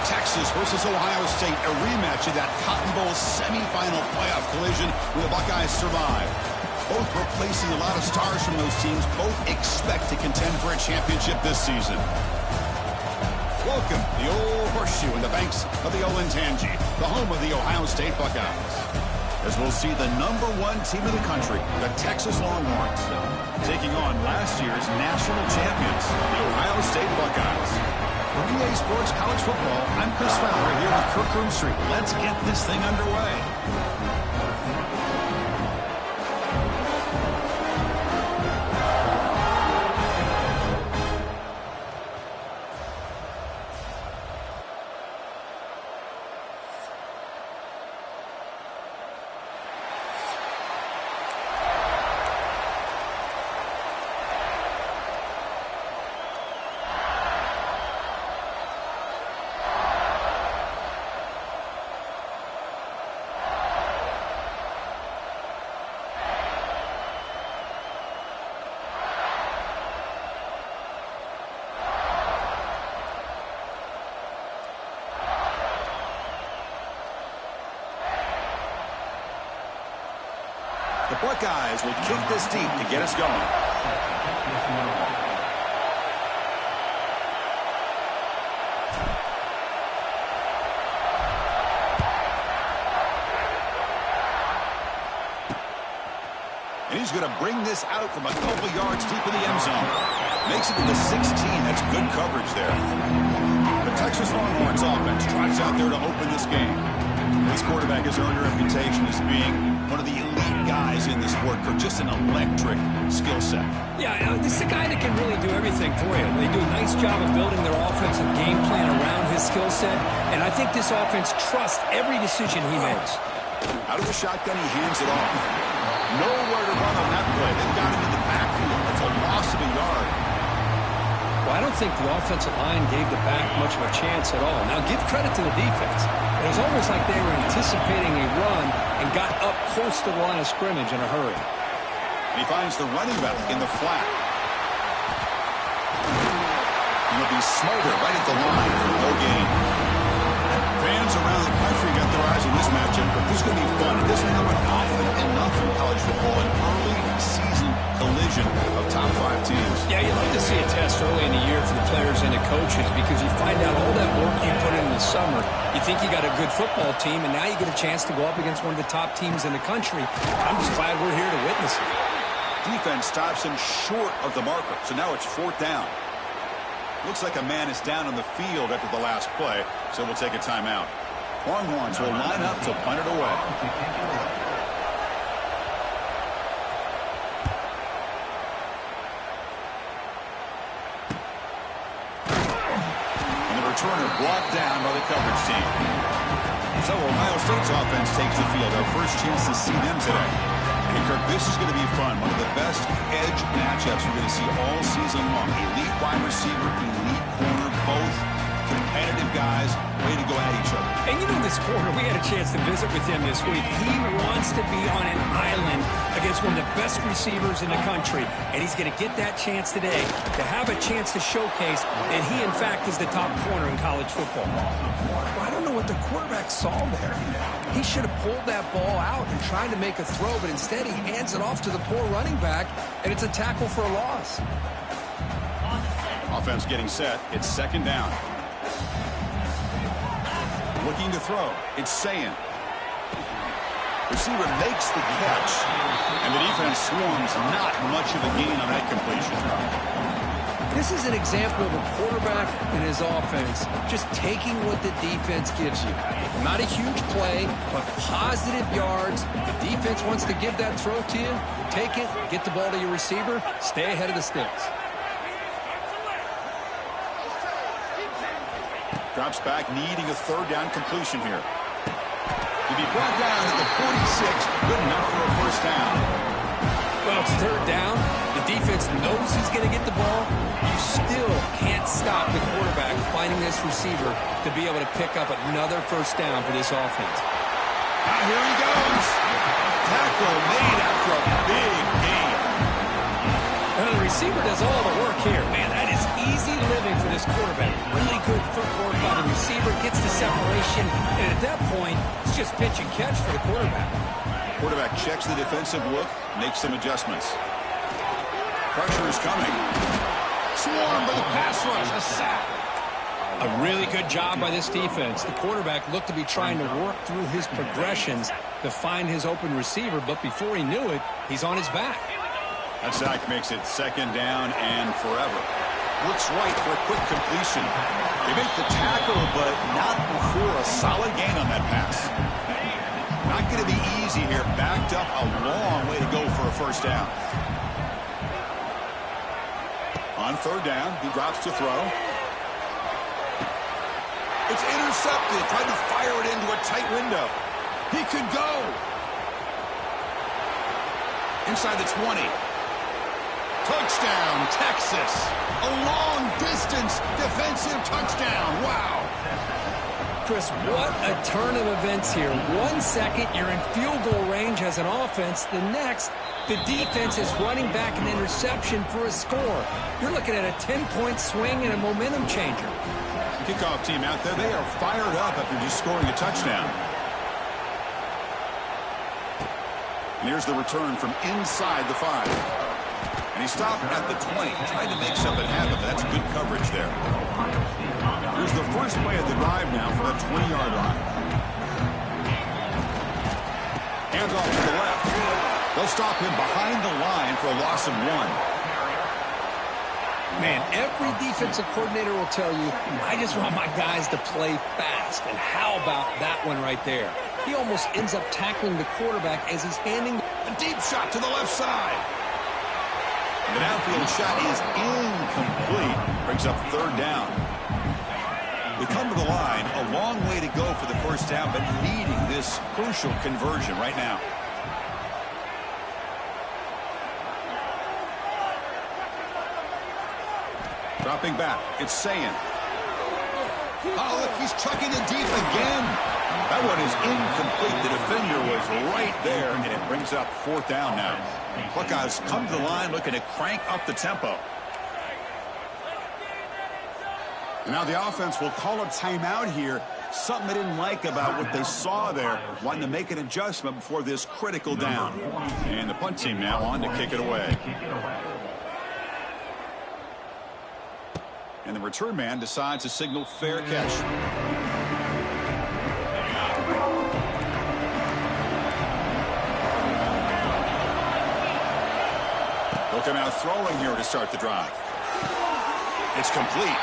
Texas versus Ohio State, a rematch of that Cotton Bowl semifinal playoff collision where the Buckeyes survive. Both replacing a lot of stars from those teams. Both expect to contend for a championship this season. Welcome, the old horseshoe in the banks of the Olentangy, the home of the Ohio State Buckeyes. As we'll see the #1 team in the country, the Texas Longhorns, taking on last year's national champions, the Ohio State Buckeyes. For EA Sports College Football, I'm Chris Fowler here with Kirk Roomstreet. Let's get this thing underway. The Buckeyes will kick this deep to get us going. And he's going to bring this out from a couple yards deep in the end zone. Makes it to the 16. That's good coverage there. The Texas Longhorns offense trots out there to open this game. This quarterback has earned a reputation as being one of the elite guys in the sport for just an electric skill set. Yeah, this is a guy that can really do everything for you. They do a nice job of building their offensive game plan around his skill set, and I think this offense trusts every decision he makes. Out of the shotgun, he hands it off. Nowhere to run on that play. They've got him in the backfield. That's a loss of a yard. Well, I don't think the offensive line gave the back much of a chance at all. Now, give credit to the defense. It was almost like they were anticipating a run and got up close to the line of scrimmage in a hurry. He finds the running back in the flat. He'll be smothered right at the line for no gain. Fans around the country got their eyes on this matchup, but this is going to be fun. It doesn't happen often enough in college football, an early season collision of top 5 teams. Yeah, you like to see a test early in the year for the players and the coaches because you find out all that work you put in the summer. You think you got a good football team, and now you get a chance to go up against one of the top teams in the country. I'm just glad we're here to witness it. Defense stops him short of the marker, so now it's 4th down. Looks like a man is down on the field after the last play, so we'll take a timeout. Longhorns will line up to punt it away. And the returner brought down by the coverage team. So Ohio State's offense takes the field. Our first chance to see them today. Hey, Kirk, this is going to be fun. One of the best edge matchups we're going to see all season long. Elite wide receiver, elite corner, both competitive guys ready to go at each other. And you know this corner, we had a chance to visit with him this week. He wants to be on an island against one of the best receivers in the country. And he's going to get that chance today to have a chance to showcase that he, in fact, is the top corner in college football. I don't know what the quarterback saw there. He should have pulled that ball out and tried to make a throw, but instead he hands it off to the poor running back, and it's a tackle for a loss. Offense getting set. It's 2nd down. Looking to throw. It's Sayin. Receiver makes the catch. And the defense swarms. Not much of a gain on that completion. This is an example of a quarterback and his offense just taking what the defense gives you. Not a huge play, but positive yards. The defense wants to give that throw to you. Take it, get the ball to your receiver, stay ahead of the sticks. Drops back, needing a 3rd down completion here. To be brought down at the 46, good enough for a 1st down. Well, it's 3rd down. The defense knows he's going to get the ball. You still can't stop the quarterback finding this receiver to be able to pick up another 1st down for this offense. Now here he goes. Tackle made after a big gain. And the receiver does all the work here. Man, that is easy living for this quarterback. Really good footwork by the receiver, gets the separation, and at that point, it's just pitch and catch for the quarterback. Quarterback checks the defensive look, makes some adjustments. Pressure is coming. Swarmed by the pass rush, a sack. A really good job by this defense. The quarterback looked to be trying to work through his progressions to find his open receiver, but before he knew it, he's on his back. That sack makes it second down and forever. Looks right for a quick completion. They make the tackle, but not before a solid gain on that pass. Not going to be easy here. Backed up a long way to go for a first down. On third down, he drops to throw. It's intercepted. Tried to fire it into a tight window. He could go. Inside the 20. Touchdown, Texas. A long-distance defensive touchdown. Wow. Chris, what a turn of events here. 1 second, you're in field goal range as an offense. The next, the defense is running back an interception for a score. You're looking at a 10-point swing and a momentum changer. Kickoff team out there, they are fired up after just scoring a touchdown. And here's the return from inside the 5. And he stopped at the 20, tried to make something happen, but that's good coverage there. Here's the first play of the drive now for the 20-yard line. Hands off to the left. They'll stop him behind the line for a loss of 1. Man, every defensive coordinator will tell you, I just want my guys to play fast. And how about that one right there? He almost ends up tackling the quarterback as he's handing a deep shot to the left side. The downfield shot is incomplete. Brings up third down. They come to the line, a long way to go for the first down, but needing this crucial conversion right now. Dropping back, it's Sayin. Oh, look, he's chucking it deep again. That one is incomplete. The defender was right there, and it brings up fourth down now. Buckeyes come to the line looking to crank up the tempo. And now the offense will call a timeout here. Something they didn't like about what they saw there. Wanting to make an adjustment before this critical down. And the punt team now on to kick it away. And the return man decides to signal fair catch. They'll come out throwing here to start the drive. It's complete.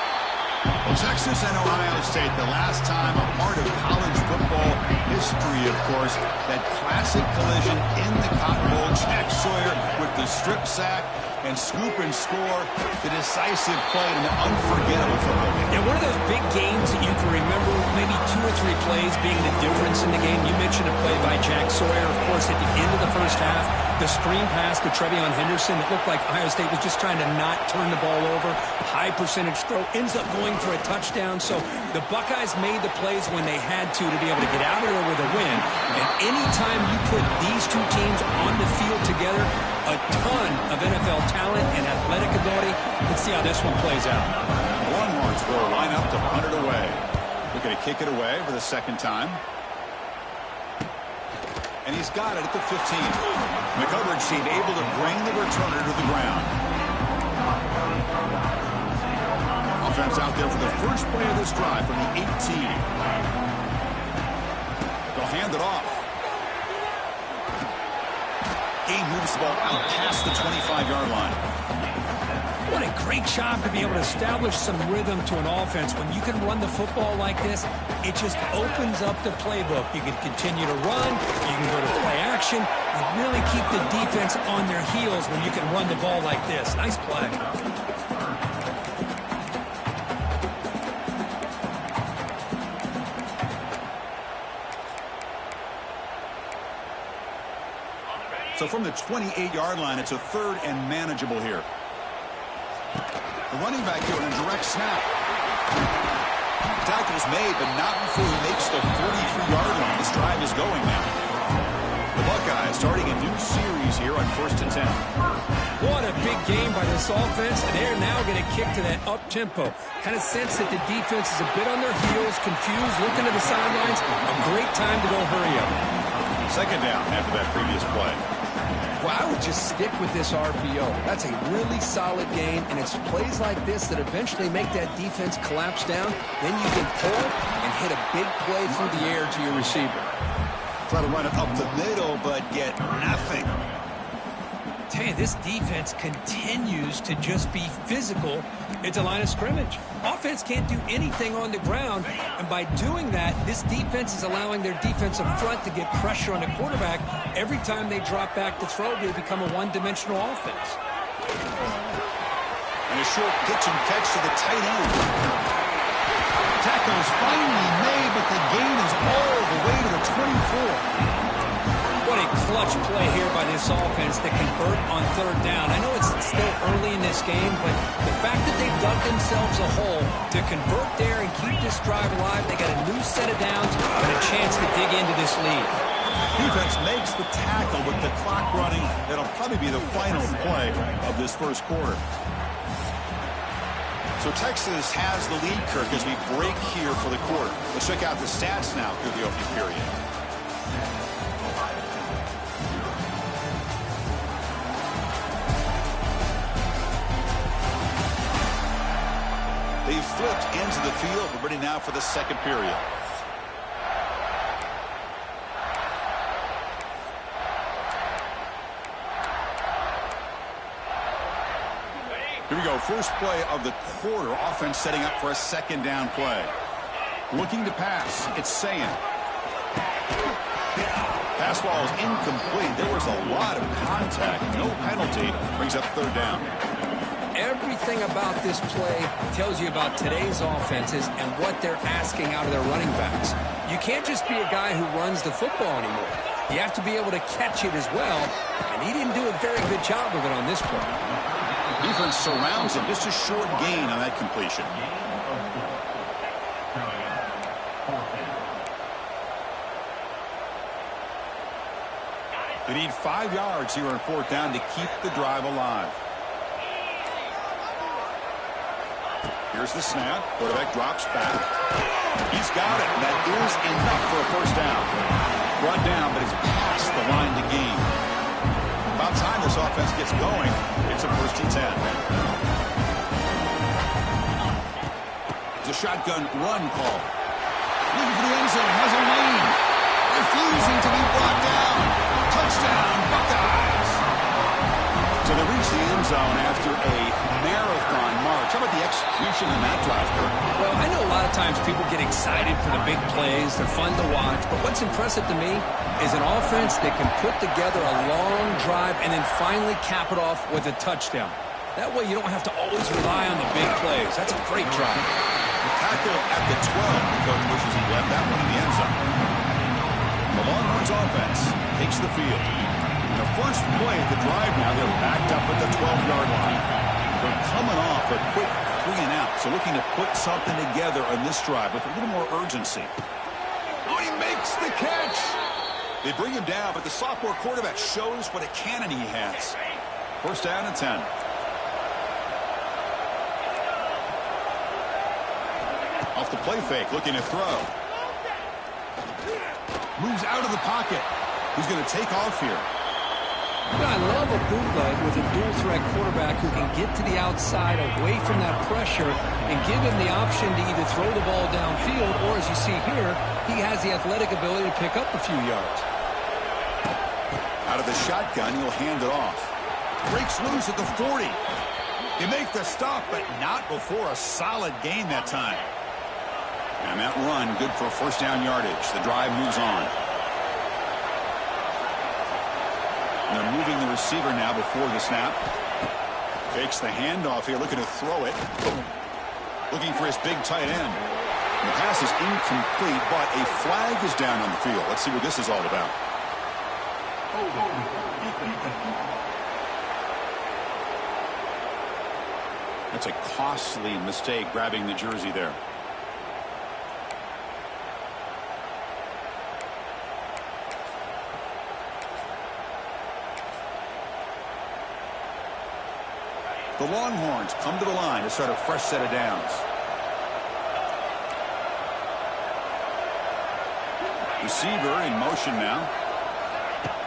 Well, Texas and Ohio State, the last time a part of college football history, of course, that classic collision in the Cotton Bowl. Jack Sawyer with the strip sack and scoop and score, the decisive play in an unforgettable football game. Yeah, one of those big games that you can remember, maybe 2 or 3 plays being the difference in the game. You mentioned a play by Jack Sawyer, of course, at the end of the first half. The screen pass to Trevion Henderson. It looked like Ohio State was just trying to not turn the ball over. High percentage throw, ends up going for a touchdown. So the Buckeyes made the plays when they had to be able to get out of there with a win. And anytime you put these two teams on the field together, a ton of NFL talent and athletic ability. Let's see how this one plays out. Longhorns will line up to punt it away. They're going to kick it away for the second time. And he's got it at the 15. The coverage team able to bring the returner to the ground. Offense out there for the first play of this drive from the 18. They'll hand it off. Game moves the ball out past the 25-yard line. What a great job to be able to establish some rhythm to an offense. When you can run the football like this, it just opens up the playbook. You can continue to run. You can go to play action. You really keep the defense on their heels when you can run the ball like this. Nice play. So from the 28-yard line, it's a third and manageable here. The running back here in a direct snap. Tackle's made, but not before he makes the 43-yard line. This drive is going now. The Buckeyes starting a new series here on 1st and 10. What a big game by this offense, and they're now going to kick to that up-tempo. Kind of sense that the defense is a bit on their heels, confused, looking to the sidelines. A great time to go hurry up. Second down after that previous play. Well, I would just stick with this RPO. That's a really solid game, and it's plays like this that eventually make that defense collapse down. Then you can pull and hit a big play through the air to your receiver. Try to run it up the middle, but get nothing. Tell you, this defense continues to just be physical at the line of scrimmage. Offense can't do anything on the ground, and by doing that, this defense is allowing their defensive front to get pressure on the quarterback. Every time they drop back to throw, they become a one-dimensional offense. And a short pitch and catch to the tight end. Tackle is finally made, but the gain is all the way to the 24. What a clutch play here by this offense to convert on third down. I know it's still early in this game, but the fact that they've dug themselves a hole to convert there and keep this drive alive, they got a new set of downs and a chance to dig into this lead. Defense makes the tackle with the clock running. That'll probably be the final play of this first quarter. So Texas has the lead, Kirk, as we break here for the quarter. Let's check out the stats now through the opening period. They flipped into the field. We're ready now for the second period. Here we go. First play of the quarter. Offense setting up for a second down play. Looking to pass. It's Sayin. Pass ball is incomplete. There was a lot of contact. No penalty. Brings up third down. Everything about this play tells you about today's offenses and what they're asking out of their running backs. You can't just be a guy who runs the football anymore. You have to be able to catch it as well, and he didn't do a very good job of it on this play. Defense surrounds him. Just a short gain on that completion. They need 5 yards here on fourth down to keep the drive alive. Here's the snap. Quarterback drops back. He's got it. That is enough for a first down. Brought down, but it's past the line to gain. About time this offense gets going. It's a first and 10. It's a shotgun run call. Looking for the end zone. Has a lane. Refusing to be brought down. Touchdown, Buckeyes. So they reach the end zone after a marathon march. How about the execution in that drive, Kirk? Well, I know a lot of times people get excited for the big plays. They're fun to watch. But what's impressive to me is an offense that can put together a long drive and then finally cap it off with a touchdown. That way you don't have to always rely on the big plays. That's a great drive. Tackle at the 12. The coach wishes he left that one in the end zone. The Longhorns offense takes the field. The first play of the drive now, they're backed up at the 12-yard line. They're coming off a quick 3-and-out, so looking to put something together on this drive with a little more urgency. Oh, he makes the catch! They bring him down, but the sophomore quarterback shows what a cannon he has. First down and 10. Off the play fake, looking to throw. Moves out of the pocket. Who's going to take off here? I love a bootleg with a dual-threat quarterback who can get to the outside away from that pressure and give him the option to either throw the ball downfield or, as you see here, he has the athletic ability to pick up a few yards. Out of the shotgun, he'll hand it off. Breaks loose at the 40. He make the stop, but not before a solid gain that time. And that run, good for first down yardage. The drive moves on. And they're moving the receiver now before the snap. Fakes the handoff here, looking to throw it. Looking for his big tight end. The pass is incomplete, but a flag is down on the field. Let's see what this is all about. That's a costly mistake, grabbing the jersey there. The Longhorns come to the line to start a fresh set of downs. Receiver in motion now.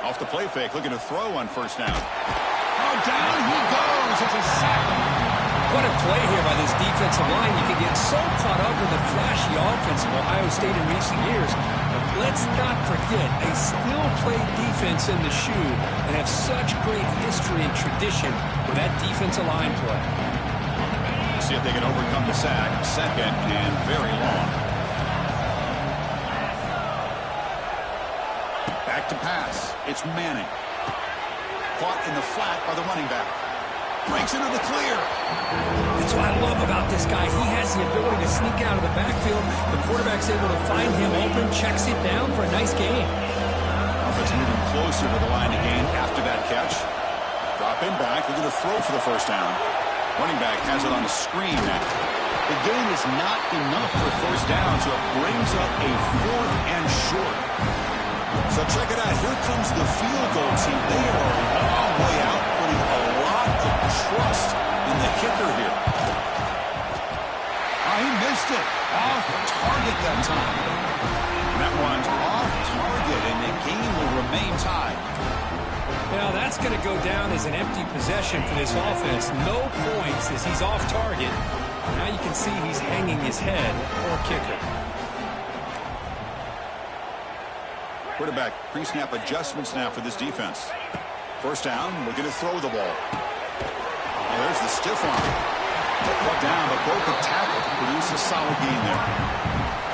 Off the play fake, looking to throw on first down. Oh, down he goes. It's a sack. What a play here by this defensive line. You can get so caught up in the flashy offense of Ohio State in recent years. But let's not forget, they still play defense in the shoe and have such great history and tradition with that defensive line play. See if they can overcome the sack. Second and very long. Back to pass. It's Manning. Caught in the flat by the running back. Breaks into the clear. That's what I love about this guy. He has the ability to sneak out of the backfield. The quarterback's able to find him open, checks it down for a nice gain. Offense moving closer to the line to gain after that catch. Drop in back. They're going to throw for the first down. Running back has it on the screen now. The gain is not enough for first down, so it brings up a 4th and short. So check it out. Here comes the field goal team. They are a long way out, putting a lot of trust in the kicker here. Oh, he missed it. Off target that time. And that one's off target, and the game will remain tied. Now that's going to go down as an empty possession for this offense. No points as he's off target. Now you can see he's hanging his head for a kicker. Quarterback pre-snap adjustments now for this defense. First down, looking to throw the ball. Oh, there's the stiff arm. Brought down, but broke the tackle. Produce a solid gain there.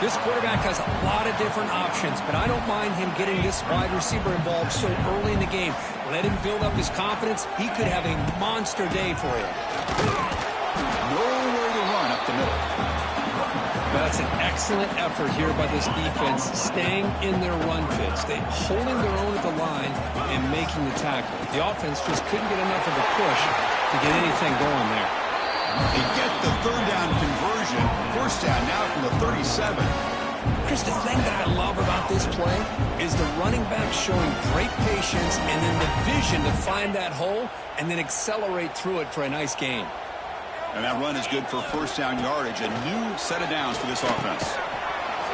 This quarterback has a lot of different options, but I don't mind him getting this wide receiver involved so early in the game. Let him build up his confidence. He could have a monster day for you. Nowhere to run up the middle. That's an excellent effort here by this defense, staying in their run fits. They're holding their own at the line and making the tackle. The offense just couldn't get enough of a push to get anything going there. They get the third down conversion. First down now from the 37. Chris, the thing that I love about this play is the running back showing great patience and then the vision to find that hole and then accelerate through it for a nice gain. And that run is good for first down yardage. A new set of downs for this offense.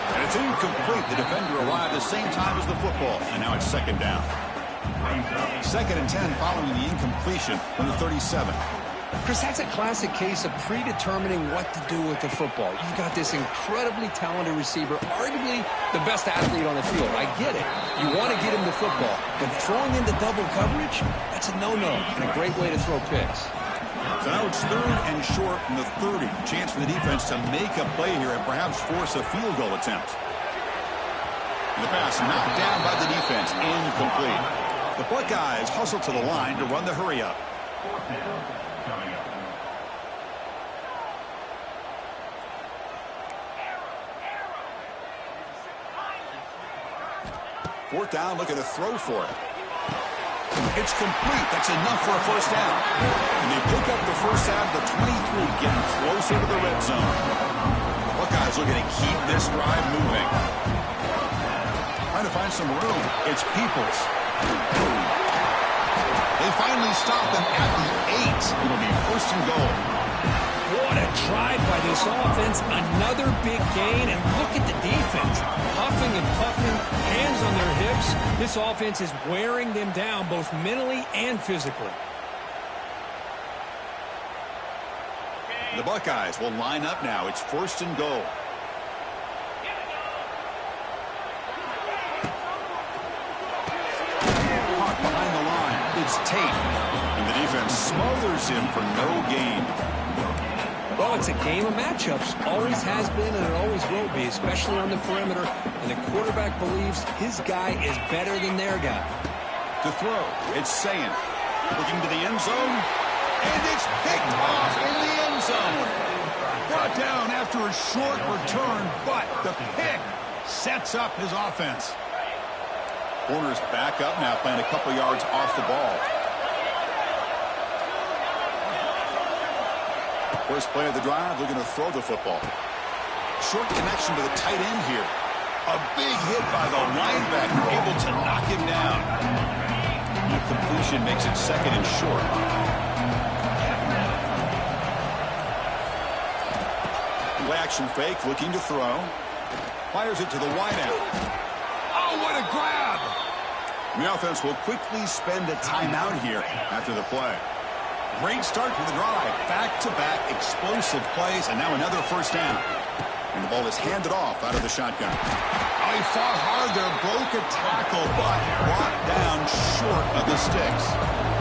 And it's incomplete. The defender arrived the same time as the football. And now it's second down. Second and 10 following the incompletion from the 37. Chris, that's a classic case of predetermining what to do with the football. You've got this incredibly talented receiver, arguably the best athlete on the field. I get it. You want to get him the football. But throwing into double coverage, that's a no-no and a great way to throw picks. So now it's third and short from the 30. Chance for the defense to make a play here and perhaps force a field goal attempt. And the pass knocked down by the defense. Incomplete. The Buckeyes hustle to the line to run the hurry up. Fourth down, looking to throw for it. It's complete. That's enough for a first down. And they pick up the first down to the 23, getting closer to the red zone. Buckeyes looking to keep this drive moving. Trying to find some room. It's Peoples. They finally stop him at the 8. It'll be first and goal. What a drive by this offense. Another big gain, and look at the defense. Huffing and puffing, hands on their hips. This offense is wearing them down both mentally and physically. The Buckeyes will line up now. It's first and goal. Caught behind the line. It's Tate. And the defense smothers him for no gain. Well, it's a game of matchups. Always has been and it always will be, especially on the perimeter. And the quarterback believes his guy is better than their guy. To throw, it's Sayin. Looking to the end zone. And it's picked off in the end zone. Brought down after a short return, but the pick sets up his offense. Corner's back up now, playing a couple yards off the ball. First play of the drive, they're going to throw the football. Short connection to the tight end here. A big hit by the linebacker, able to knock him down. The completion makes it second and short. Play-action fake, looking to throw. Fires it to the wideout. Oh, what a grab! The offense will quickly spend a timeout here after the play. Great start to the drive. Back-to-back explosive plays, and now another first down. And the ball is handed off out of the shotgun. Oh, he fought hard there, broke a tackle, but brought down short of the sticks.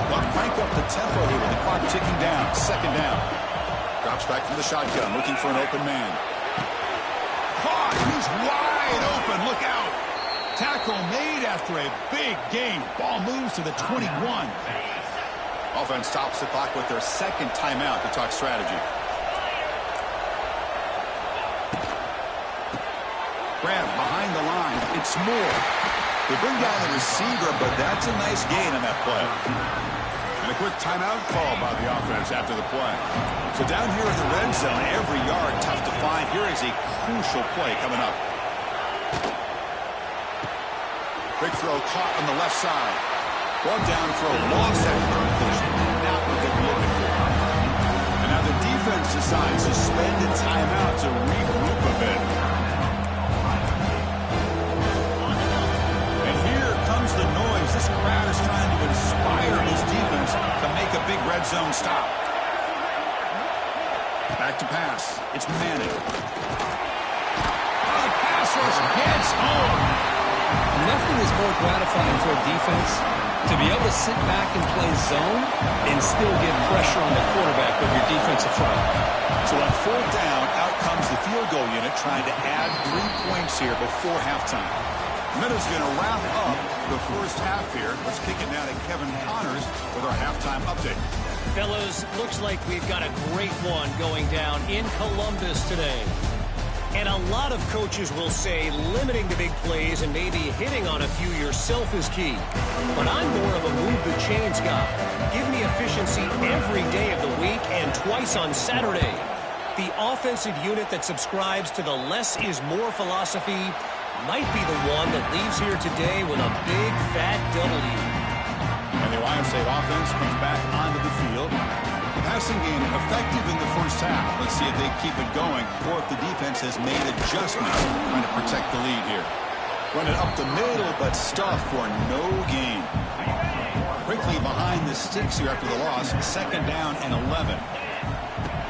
Well, crank up the tempo here with the clock ticking down. Second down. Drops back from the shotgun, looking for an open man. Caught! He's wide open. Look out! Tackle made after a big gain. Ball moves to the 21. Offense stops the clock with their second timeout to talk strategy. Grab behind the line. It's Moore. They bring down the receiver, but that's a nice gain on that play. And a quick timeout call by the offense after the play. So down here in the red zone, every yard tough to find. Here is a crucial play coming up. Big throw caught on the left side. Brought down throw, lost that third position. Now what they're looking for. And now the defense decides to spend a timeout to regroup a bit. And here comes the noise. This crowd is trying to inspire this defense to make a big red zone stop. Back to pass. It's Manning. Oh, the pass rush gets home. Nothing is more gratifying for a defense to be able to sit back and play zone and still get pressure on the quarterback with your defensive front. So on fourth down, out comes the field goal unit trying to add 3 points here before halftime. Meadows going to wrap up the first half here. Let's kick it now to Kevin Connors with our halftime update. Fellas, looks like we've got a great one going down in Columbus today. And a lot of coaches will say limiting the big plays and maybe hitting on a few yourself is key. But I'm more of a move the chains guy. Give me efficiency every day of the week and twice on Saturday. The offensive unit that subscribes to the less is more philosophy might be the one that leaves here today with a big fat W. And the Ohio State offense comes back onto the field. Passing game effective in the first half. Let's see if they keep it going or if the defense has made adjustments trying to protect the lead here. Run it up the middle, but stuff for no gain. Quickly behind the sticks here after the loss. Second down and 11.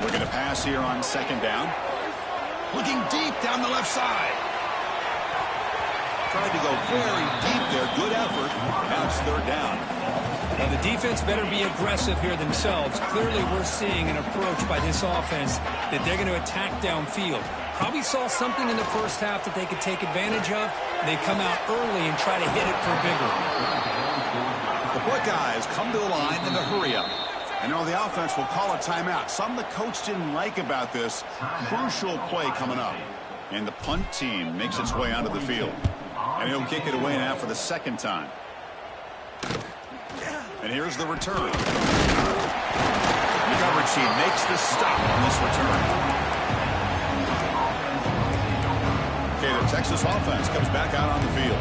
We're going to pass here on second down. Looking deep down the left side. Tried to go very deep there. Good effort. Now it's third down. Now the defense better be aggressive here themselves. Clearly we're seeing an approach by this offense that they're going to attack downfield. Probably saw something in the first half that they could take advantage of. They come out early and try to hit it for bigger. The Buckeyes come to the line in a hurry up. And now the offense will call a timeout. Something the coach didn't like about this. Crucial play coming up. And the punt team makes its way onto the field. And he'll kick it away now for the second time. And here's the return. The coverage team makes the stop on this return. Okay, the Texas offense comes back out on the field.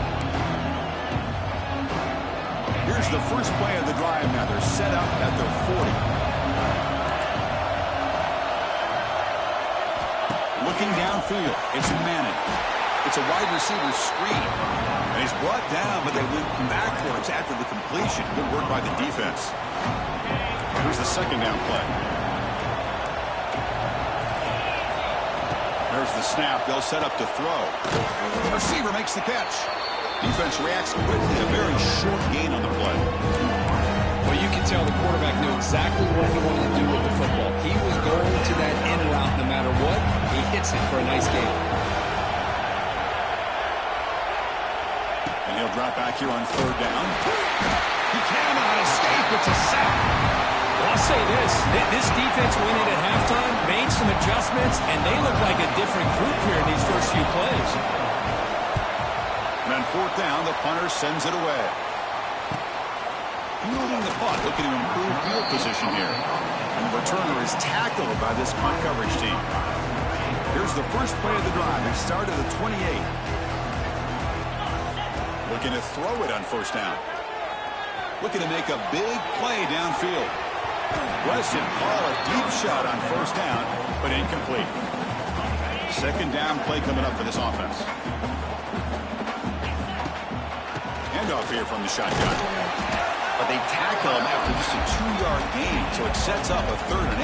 Here's the first play of the drive now. They're set up at their 40. Looking downfield, it's Manning. It's a wide receiver screen. And he's brought down, but they went backwards after the completion. Good work by the defense. Here's the second down play. There's the snap. They'll set up to throw. The receiver makes the catch. Defense reacts quickly. A very short gain on the play. Well, you can tell the quarterback knew exactly what he wanted to do with the football. He was going to that in route no matter what. He hits it for a nice gain. He'll drop back here on third down. He cannot escape. It's a sack. Well, I'll say this defense went in at halftime, made some adjustments, and they look like a different group here in these first few plays. And on fourth down, the punter sends it away. Fielding the punt, looking to improve field position here. And the returner is tackled by this punt coverage team. Here's the first play of the drive. They start at the 28. Looking to throw it on first down. Looking to make a big play downfield. Weston call a deep shot on first down, but incomplete. Second down play coming up for this offense. Handoff here from the shotgun. But they tackle him after just a 2-yard gain, so it sets up a 3rd and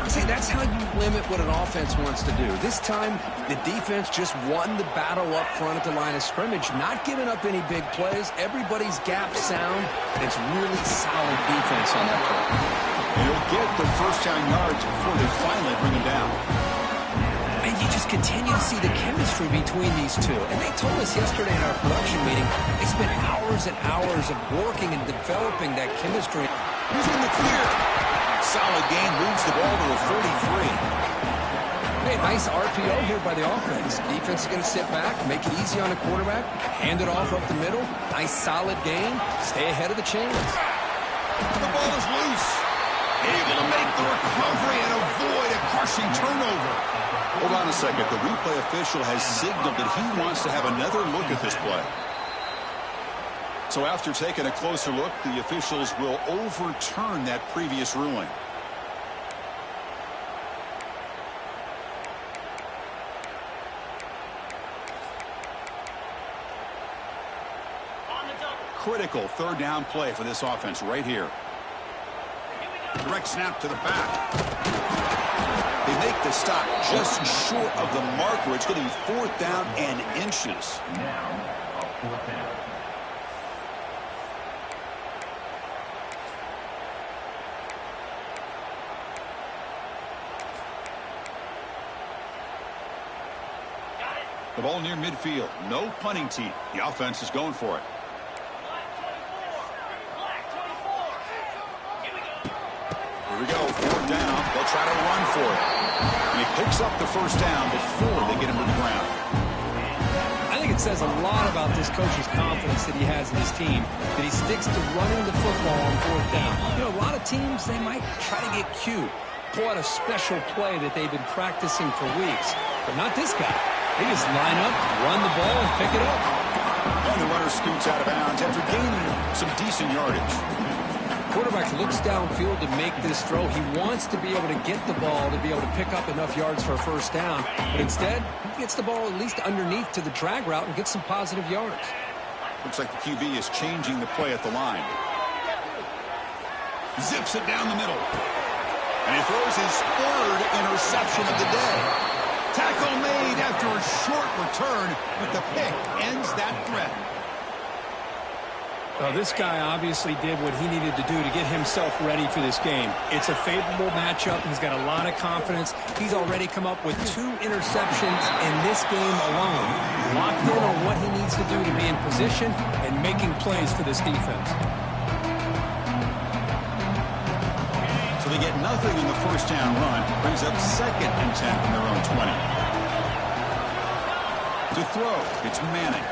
8. See, that's how you limit what an offense wants to do. This time, the defense just won the battle up front at the line of scrimmage, not giving up any big plays. Everybody's gap sound. It's really solid defense on that play. And he'll get the first down yards before they finally bring him down. And you just continue to see the chemistry between these two. And they told us yesterday in our production meeting, they spent hours and hours of working and developing that chemistry. He's in the clear. Solid gain, moves the ball to a 43. Hey, nice RPO here by the offense. Defense is going to sit back, make it easy on the quarterback, hand it off up the middle. Nice solid gain. Stay ahead of the chains. The ball is loose. Able to make the recovery and avoid a crushing turnover. Hold on a second. The replay official has signaled that he wants to have another look at this play. So after taking a closer look, the officials will overturn that previous ruling. Critical 3rd down play for this offense right here. Direct snap to the back. They make the stop just short of the marker. It's getting 4th down and inches. Now, a 4th down. The ball near midfield. No punting tee. The offense is going for it. Here we go. 4th down. They'll try to run for it. And he picks up the first down before they get him to the ground. I think it says a lot about this coach's confidence that he has in his team, that he sticks to running the football on 4th down. You know, a lot of teams, they might try to get cute, pull out a special play that they've been practicing for weeks. But not this guy. They just line up, run the ball, and pick it up. And the runner scoots out of bounds after gaining some decent yardage. Quarterback looks downfield to make this throw. He wants to be able to get the ball to be able to pick up enough yards for a first down. But instead, he gets the ball at least underneath to the drag route and gets some positive yards. Looks like the QB is changing the play at the line. Zips it down the middle. And he throws his 3rd interception of the day. Tackle made after a short return, but the pick ends that threat. This guy obviously did what he needed to do to get himself ready for this game. It's a favorable matchup. He's got a lot of confidence. He's already come up with 2 interceptions in this game alone. Locked in on what he needs to do to be in position and making plays for this defense. So they get nothing in the first down run. Brings up 2nd and 10 from their own 20. To throw, it's Manning.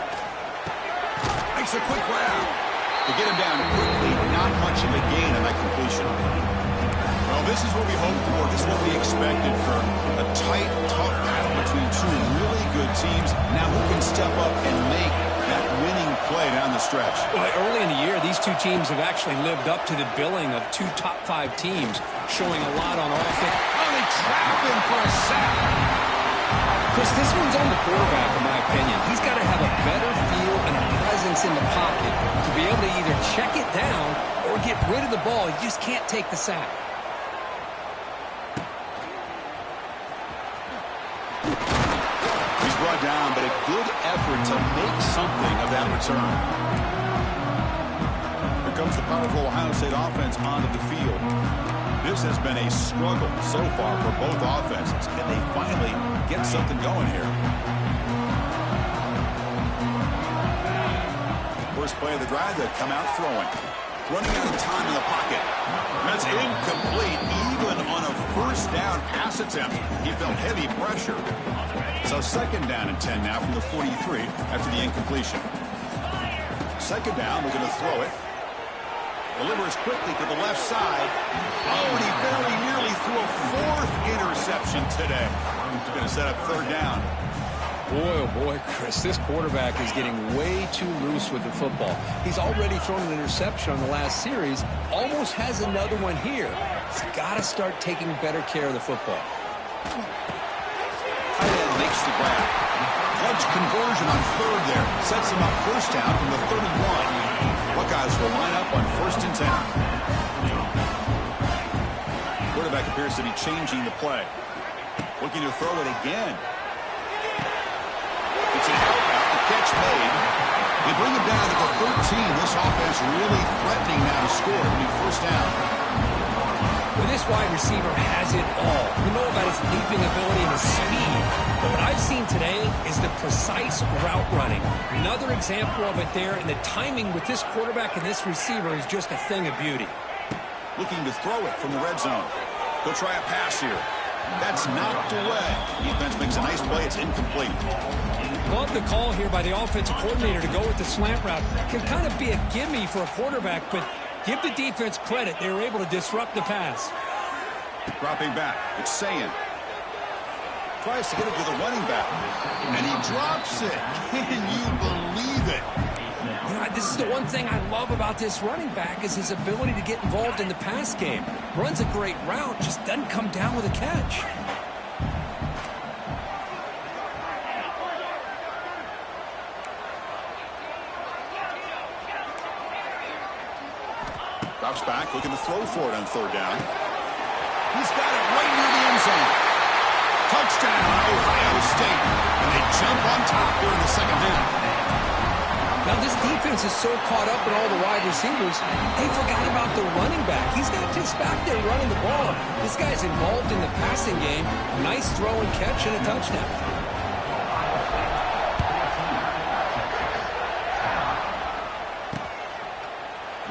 Makes a quick grab. To get him down quickly, not much of a gain on that completion. Well, this is what we hoped for. This is what we expected for a tight, tough battle between 2 really good teams. Now who can step up and make that winning play down the stretch? Well, early in the year, these 2 teams have actually lived up to the billing of 2 top 5 teams, showing a lot on offense. Oh, they trap him for a sack. Chris, this one's on the quarterback, in my opinion. He's got to have a better feel and a presence in the pocket to be able to either check it down or get rid of the ball. You just can't take the sack. He's brought down, but a good effort to make something of that return. Here comes the powerful Ohio State offense onto the field. This has been a struggle so far for both offenses, and they finally get something going here. First play of the drive, they come out throwing. Running out of time in the pocket. That's incomplete. Even on a first down pass attempt, he felt heavy pressure. So 2nd down and 10 now from the 43 after the incompletion. 2nd down, we're going to throw it. Delivers quickly to the left side. Oh, and he very nearly threw a 4th interception today. He's going to set up 3rd down. Boy, oh boy, Chris, this quarterback is getting way too loose with the football. He's already thrown an interception on the last series, almost has another one here. He's got to start taking better care of the football. huge conversion on third there. Sets them up first down from the 31. Buckeyes will line up on 1st and 10. Quarterback appears to be changing the play. Looking to throw it again. It's an out. The catch made. They bring him down to the 13. This offense really threatening now to score. It'll be first down. Well, this wide receiver has it all. We know about his leaping ability and his speed. But what I've seen today is the precise route running. Another example of it there, and the timing with this quarterback and this receiver is just a thing of beauty. Looking to throw it from the red zone. He'll try a pass here. That's knocked away. Defense makes a nice play. It's incomplete. Love the call here by the offensive coordinator to go with the slant route. Can kind of be a gimme for a quarterback, but give the defense credit. They were able to disrupt the pass. Dropping back. It's Sayin. Tries to get it to the running back. And he drops it. Can you believe it? You know, this is the one thing I love about this running back is his ability to get involved in the pass game. Runs a great route, just doesn't come down with a catch. Drops back, looking to throw for it on third down. He's got it right near the end zone. Touchdown, Ohio State. And they jump on top here in the second half. Now this defense is so caught up in all the wide receivers, they forgot about the running back. He's not just back there running the ball. This guy's involved in the passing game. Nice throw and catch and a touchdown.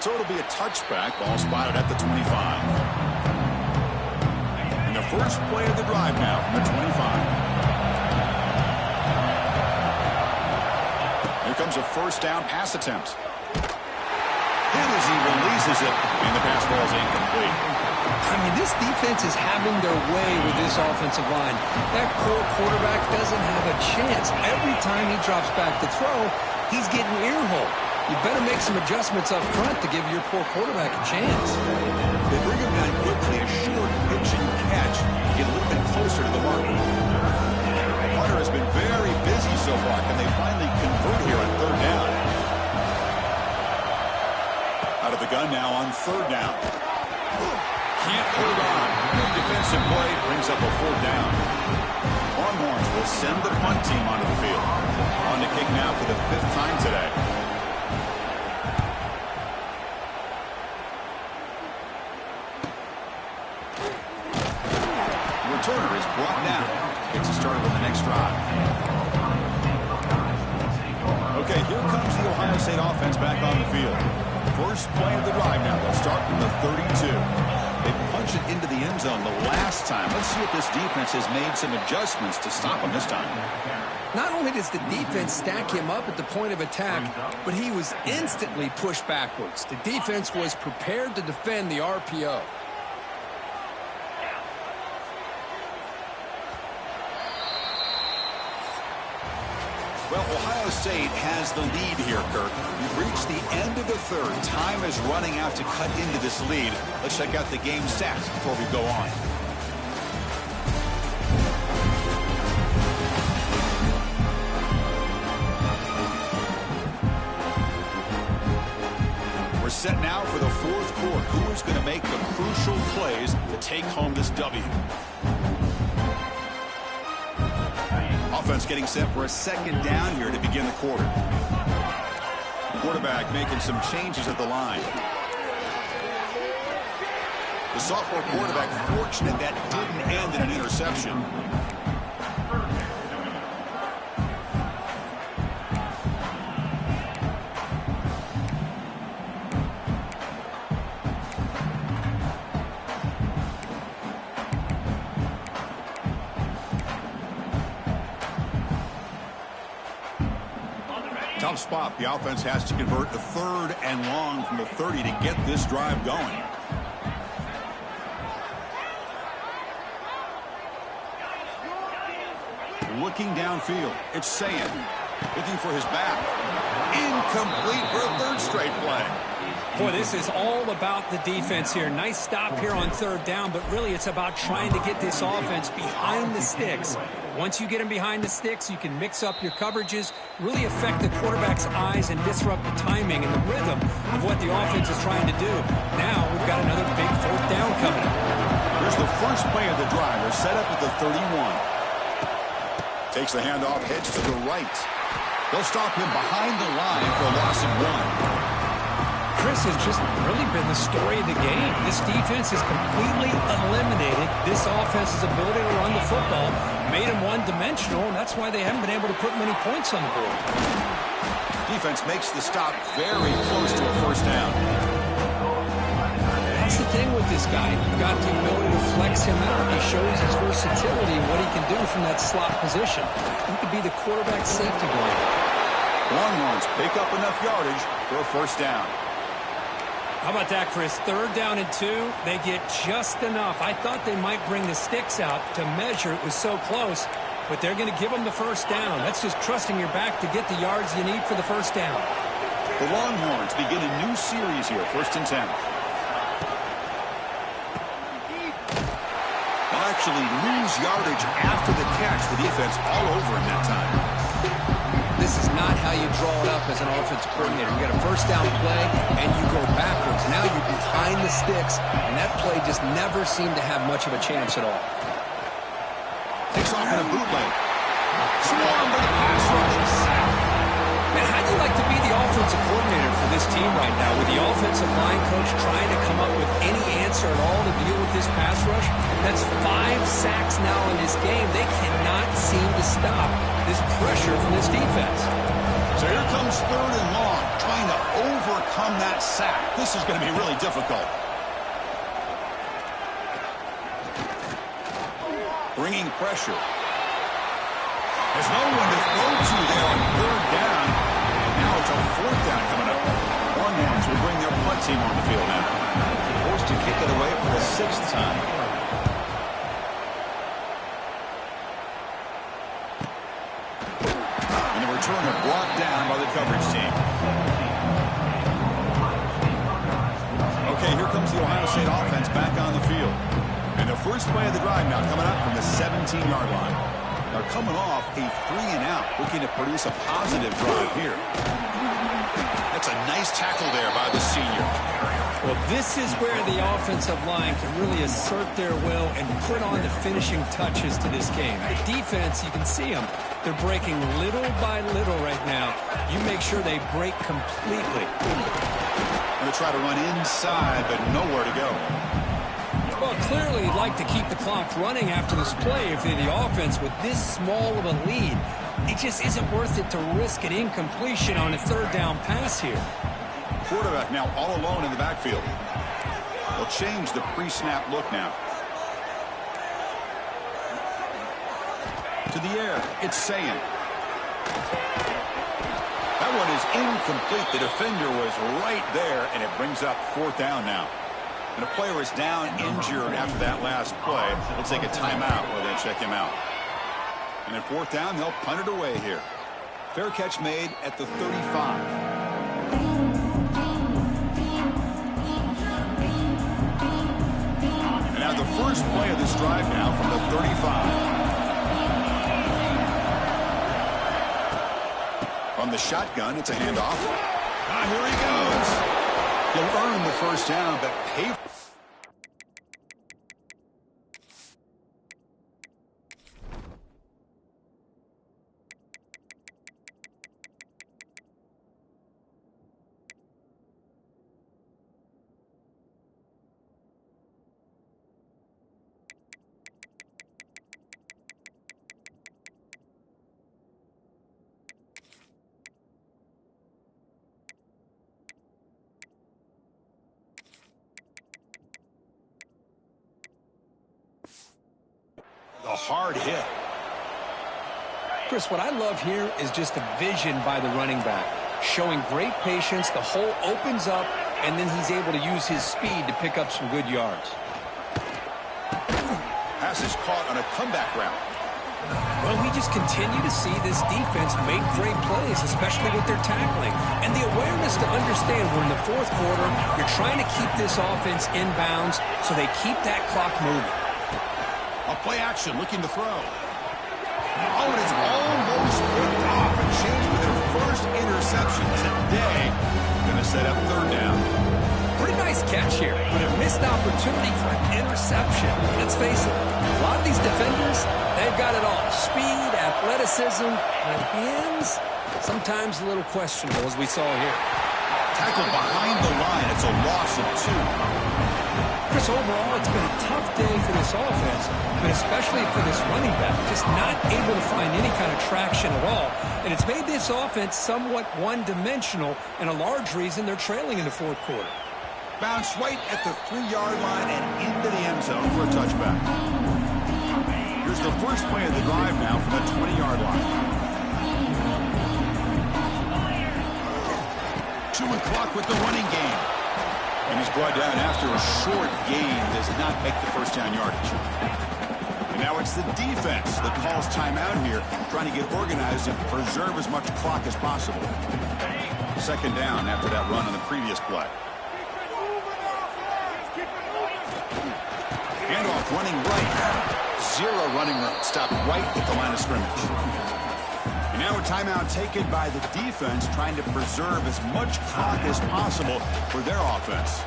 So it'll be a touchback. Ball spotted at the 25. And the first play of the drive now from the 25. Here comes a first down pass attempt. And as he releases it, and the pass ball is incomplete. I mean, this defense is having their way with this offensive line. That core quarterback doesn't have a chance. Every time he drops back to throw, he's getting ear-hole. You better make some adjustments up front to give your poor quarterback a chance. They bring him down quickly, a short pitch and catch. Get a little bit closer to the mark. Hunter has been very busy so far. Can they finally convert here on third down? Out of the gun now on third down. Can't hold on. Good defensive play brings up a fourth down. Longhorns will send the punt team onto the field. On the kick now for the 5th time today. Returner is brought down. Gets us started on the next drive. Okay, here comes the Ohio State offense back on the field. First play of the drive now. They'll start from the 32. They punched it into the end zone the last time. Let's see if this defense has made some adjustments to stop him this time. Not only does the defense stack him up at the point of attack, but he was instantly pushed backwards. The defense was prepared to defend the RPO. Well, Ohio State has the lead here, Kirk. We've reached the end of the third. Time is running out to cut into this lead. Let's check out the game stats before we go on. We're set now for the fourth quarter. Who is going to make the crucial plays to take home this W? Offense getting set for a second down here to begin the quarter. Quarterback making some changes at the line. The sophomore quarterback fortunate that didn't end in an interception. Tough spot. The offense has to convert the 3rd and long from the 30 to get this drive going. Looking downfield. It's Sayin. Looking for his back. Incomplete for a 3rd straight play. Boy, this is all about the defense here. Nice stop here on 3rd down, but really it's about trying to get this offense behind the sticks Once you get him behind the sticks, you can mix up your coverages, really affect the quarterback's eyes and disrupt the timing and the rhythm of what the offense is trying to do. Now we've got another big fourth down coming up. Here's the first play of the drive. They're set up at the 31. Takes the handoff, heads to the right. They'll stop him behind the line for a loss of 1. Chris has just really been the story of the game. This defense has completely eliminated this offense's ability to run the football, made them one-dimensional, and that's why they haven't been able to put many points on the board. Defense makes the stop very close to a first down. That's the thing with this guy. You've got the ability to flex him out. He shows his versatility and what he can do from that slot position. He could be the quarterback safety blanket. Longhorns pick up enough yardage for a first down. How about that, Chris? 3rd down and 2. They get just enough. I thought they might bring the sticks out to measure. It was so close, but they're going to give them the first down. That's just trusting your back to get the yards you need for the first down. The Longhorns begin a new series here, 1st and 10. They'll actually lose yardage after the catch. The defense all over him that time. This is not how you draw it up as an offensive coordinator. You got a first down play, and you go backwards. Now you're behind the sticks, and that play just never seemed to have much of a chance at all. Takes off in a bootleg. Swarmed by the pass rush. Man, how do you like to be the offensive coordinator for this team right now, with the offensive line coach trying to come up with any answer at all to deal with this pass rush? That's 5 sacks now in this game. They cannot seem to stop this pressure from this defense. So here comes 3rd and long, trying to overcome that sack. This is going to be really difficult. Bringing pressure. There's no one to throw to there on 3rd down. And now it's a 4th down coming up. Longhorns will bring their punt team on the field now. Forced to kick it away for the 6th time. And the returner brought down by the coverage team. Okay, here comes the Ohio State offense back on the field. And the first play of the drive now coming up from the 17-yard line. They're coming off a 3-and-out, looking to produce a positive drive here. That's a nice tackle there by the senior. Well, this is where the offensive line can really assert their will and put on the finishing touches to this game. The defense, you can see them. They're breaking little by little right now. You make sure they break completely. Going to try to run inside, but nowhere to go. Well, clearly you'd like to keep the clock running after this play if you're the offense with this small of a lead. It just isn't worth it to risk an incompletion on a 3rd down pass here. Quarterback now all alone in the backfield. They'll change the pre-snap look now. To the air, it's Sayin. That one is incomplete. The defender was right there, and it brings up 4th down now. And a player is down injured after that last play. They'll take a timeout while they check him out. And at 4th down, they'll punt it away here. Fair catch made at the 35. And now the first play of this drive now from the 35. From the shotgun, it's a handoff. Here he goes. He'll earn the first down, but pay. A hard hit. Chris, what I love here is just the vision by the running back. Showing great patience, the hole opens up, and then he's able to use his speed to pick up some good yards. Pass is caught on a comeback route. Well, we just continue to see this defense make great plays, especially with their tackling. And the awareness to understand we're in the 4th quarter, you're trying to keep this offense in bounds so they keep that clock moving. A play action, looking to throw. first interception today. Going to set up third down. Pretty nice catch here, but a missed opportunity for an interception. Let's face it, a lot of these defenders, they've got it all. Speed, athleticism, and hands, sometimes a little questionable, as we saw here. Tackled behind the line. It's a loss of 2. Chris, overall, it's been a tough day for this offense, but especially for this running back, just not able to find any kind of traction at all. And it's made this offense somewhat one-dimensional, and a large reason they're trailing in the fourth quarter. Bounce right at the 3-yard line and into the end zone for a touchback. Here's the first play of the drive now from the 20-yard line. Chewing clock with the running game. And he's brought down after a short gain. Does not make the first down yardage. And now it's the defense that calls timeout here, trying to get organized and preserve as much clock as possible. Second down after that run on the previous play. Handoff running right. 0 running room. Stopped right at the line of scrimmage. And now a timeout taken by the defense, trying to preserve as much clock as possible for their offense.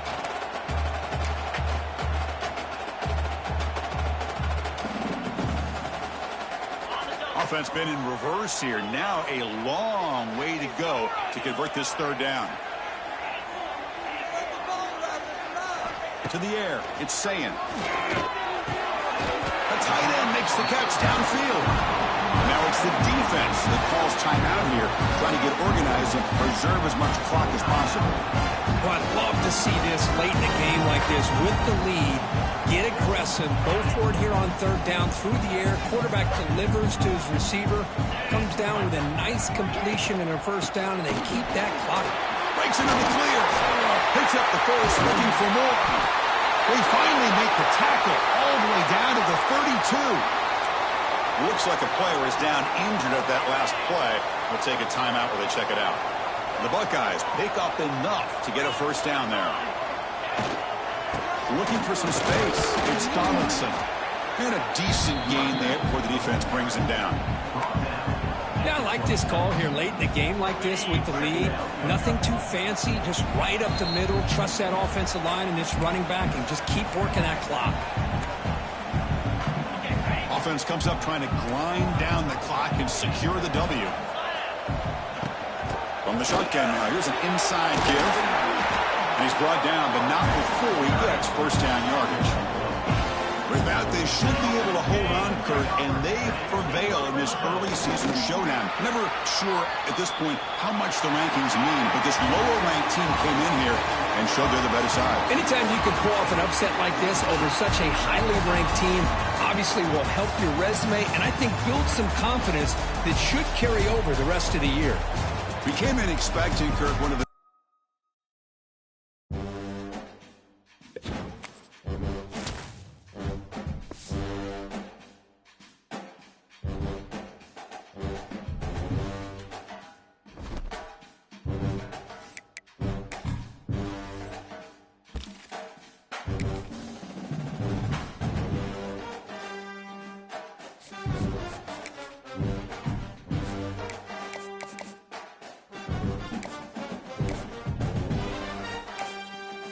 Offense been in reverse here. Now a long way to go to convert this third down. To the air, it's Sayin. A tight end makes the catch downfield. Now it's the defense that calls timeout here, trying to get organized and preserve as much clock as possible. Well, I'd love to see this late in a game like this with the lead. Get aggressive, go for it here on third down through the air. Quarterback delivers to his receiver, comes down with a nice completion and a first down, and they keep that clock. Breaks into the clear. Picks up the first, looking for more. They finally make the tackle all the way down to the 32. Looks like a player is down injured at that last play. We'll take a timeout while they check it out. The Buckeyes pick up enough to get a first down there. Looking for some space. It's Donaldson. And a decent gain there before the defense brings him down. Yeah, I like this call here late in the game like this with the lead. Nothing too fancy, just right up the middle. Trust that offensive line and this running back and just keep working that clock. Offense comes up trying to grind down the clock and secure the W. From the shotgun now, here's an inside give. And he's brought down, but not before he gets first down yardage. With that, they should be able to hold on, Kurt, and they prevail in this early season showdown. Never sure at this point how much the rankings mean, but this lower-ranked team came in here and showed they're the better side. Anytime you can pull off an upset like this over such a highly ranked team, obviously will help your resume, and I think build some confidence that should carry over the rest of the year. We came in expecting, Kurt, one of the